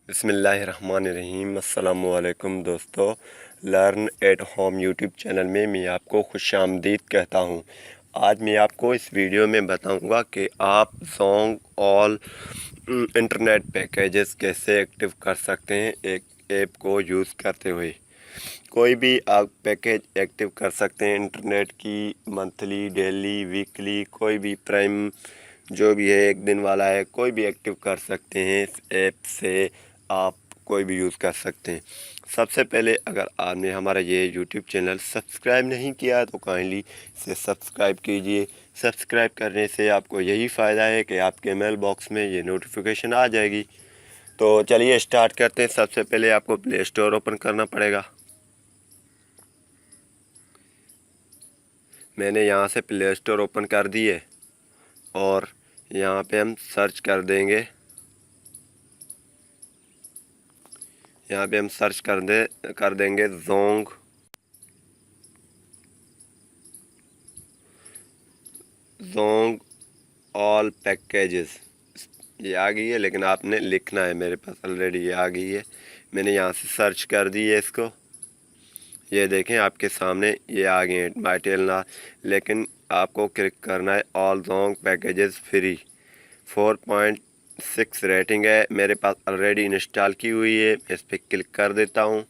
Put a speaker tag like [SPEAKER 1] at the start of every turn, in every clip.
[SPEAKER 1] बिस्मिल्लाहिर्रहमानिर्रहीम। अस्सलामुअलैकुम दोस्तों, learn at home YouTube channel में मैं आपको खुशामदीद कहता हूँ। आज मैं आपको इस वीडियो में बताऊँगा कि आप जोंग ऑल इंटरनेट पैकेजेस कैसे एक्टिव कर सकते हैं एक ऐप को यूज़ करते हुए। कोई भी आप पैकेज एक्टिव कर सकते हैं इंटरनेट की, मंथली, डेली, वीकली, कोई भी प्राइम जो भी है, एक दिन वाला है, कोई भी एक्टिव कर सकते हैं। इस ऐप से आप कोई भी यूज़ कर सकते हैं। सबसे पहले अगर आपने हमारा ये यूट्यूब चैनल सब्सक्राइब नहीं किया तो काइंडली इसे सब्सक्राइब कीजिए। सब्सक्राइब करने से आपको यही फ़ायदा है कि आपके मेल बॉक्स में ये नोटिफिकेशन आ जाएगी। तो चलिए स्टार्ट करते हैं। सबसे पहले आपको प्ले स्टोर ओपन करना पड़ेगा। मैंने यहाँ से प्ले स्टोर ओपन कर दी है और यहाँ पे हम सर्च कर देंगे। यहाँ पे हम सर्च कर देंगे जोंग ऑल पैकेजेस। ये आ गई है, लेकिन आपने लिखना है। मेरे पास ऑलरेडी ये आ गई है, मैंने यहाँ से सर्च कर दी है इसको। ये देखें आपके सामने ये आ गए हैं माई टेल ना, लेकिन आपको क्लिक करना है all Jong packages free. 4.6 rating है, मेरे पास ऑलरेडी इंस्टॉल की हुई है। इस पर क्लिक कर देता हूँ।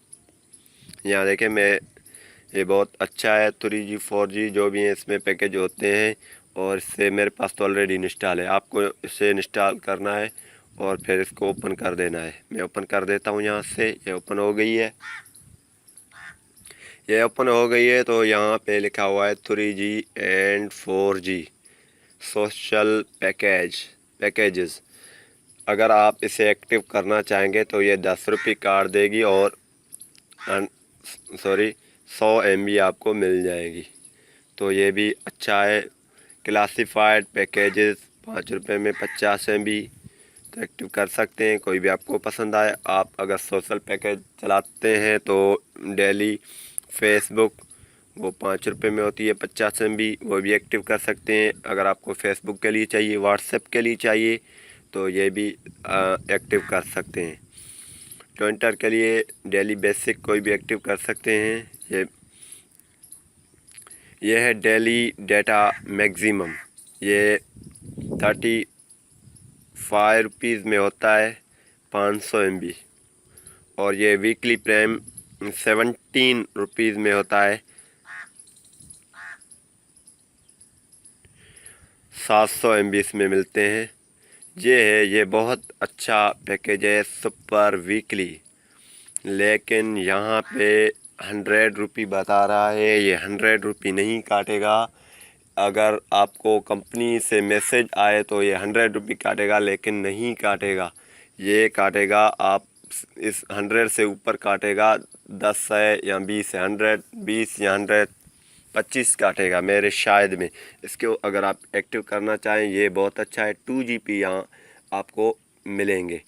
[SPEAKER 1] यहाँ देखें ये बहुत अच्छा है। 3G 4G जो भी है इसमें पैकेज होते हैं, और इससे मेरे पास तो ऑलरेडी इंस्टॉल है। आपको इसे इंस्टॉल करना है और फिर इसको ओपन कर देना है। मैं ओपन कर देता हूँ यहाँ से। ये ओपन हो गई है। ये ओपन हो गई है तो यहाँ पे लिखा हुआ है 3G and 4G social packages. अगर आप इसे एक्टिव करना चाहेंगे तो ये 10 रुपये काट देगी और 100 MB आपको मिल जाएगी। तो ये भी अच्छा है। क्लासिफाइड पैकेजेस 5 रुपये में 50 MB तो एक्टिव कर सकते हैं। कोई भी आपको पसंद आए। आप अगर सोशल पैकेज चलाते हैं तो डेली फेसबुक, वो 5 रुपये में होती है 50 MB, वो भी एक्टिव कर सकते हैं। अगर आपको फेसबुक के लिए चाहिए, व्हाट्सएप के लिए चाहिए तो ये भी एक्टिव कर सकते हैं। ट्विटर के लिए डेली बेसिक कोई भी एक्टिव कर सकते हैं। ये है डेली डेटा मैक्सिमम। ये 35 रुपीज़ में होता है 500 MB। और ये वीकली प्राइम 17 रुपीज़ में होता है 700 MB इसमें मिलते हैं। ये बहुत अच्छा पैकेज है सुपर वीकली, लेकिन यहाँ पे 100 रुपये बता रहा है। ये 100 रुपये नहीं काटेगा। अगर आपको कंपनी से मैसेज आए तो ये 100 रुपये काटेगा, लेकिन नहीं काटेगा। ये काटेगा आप इस 100 से ऊपर काटेगा। 10 है या 20 है, 120 या 125 काटेगा मेरे शायद में। इसको अगर आप एक्टिव करना चाहें ये बहुत अच्छा है। 2GB यहाँ आपको मिलेंगे।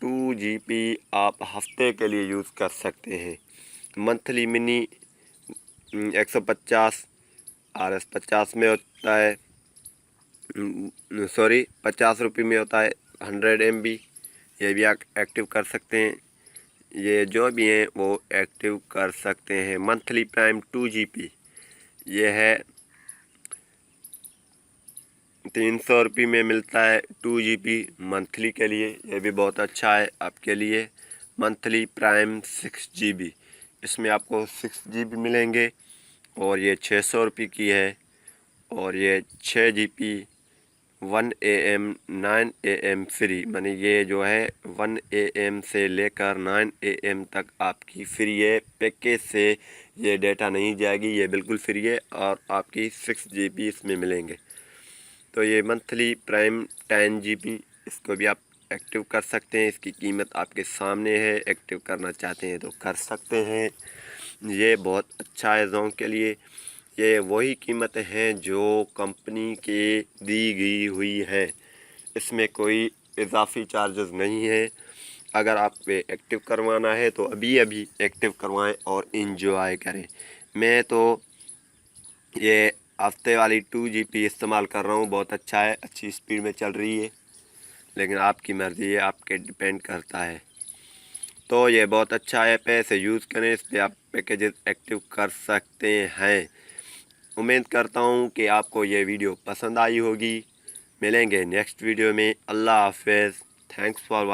[SPEAKER 1] 2GB आप हफ्ते के लिए यूज़ कर सकते हैं। मंथली मिनी 150 RS 50 में होता है, 50 रुपये में होता है 100 MB। ये भी आप एक्टिव कर सकते हैं। ये जो भी हैं वो एक्टिव कर सकते हैं। मंथली प्राइम 2GB ये है 300 रुपये में मिलता है 2GB मंथली के लिए। ये भी बहुत अच्छा है आपके लिए। मंथली प्राइम 6GB, इसमें आपको 6GB मिलेंगे और ये 600 रुपये की है। और ये 6GB 1 AM 9 AM फ्री, मानी ये जो है 1 AM से लेकर 9 AM तक आपकी फ्री है। पैकेज से ये डेटा नहीं जाएगी, ये बिल्कुल फ्री है और आपकी 6GB इसमें मिलेंगे। तो ये मंथली प्राइम 10GB, इसको भी आप एक्टिव कर सकते हैं। इसकी कीमत आपके सामने है। एक्टिव करना चाहते हैं तो कर सकते हैं। ये बहुत अच्छा है जोंग के लिए। ये वही कीमतें हैं जो कंपनी के दी गई हुई है। इसमें कोई इजाफी चार्जेस नहीं है। अगर आप पे एक्टिव करवाना है तो अभी अभी एक्टिव करवाएं और इंजॉय करें। मैं तो ये हफ्ते वाली 2GB इस्तेमाल कर रहा हूँ। बहुत अच्छा है, अच्छी स्पीड में चल रही है, लेकिन आपकी मर्ज़ी है, आपके डिपेंड करता है। तो ये बहुत अच्छा ऐप है, इसे यूज़ करें, इस पर आप पैकेजेस एक्टिव कर सकते हैं। उम्मीद करता हूँ कि आपको ये वीडियो पसंद आई होगी। मिलेंगे नेक्स्ट वीडियो में। अल्लाह हाफ़िज़। Thanks for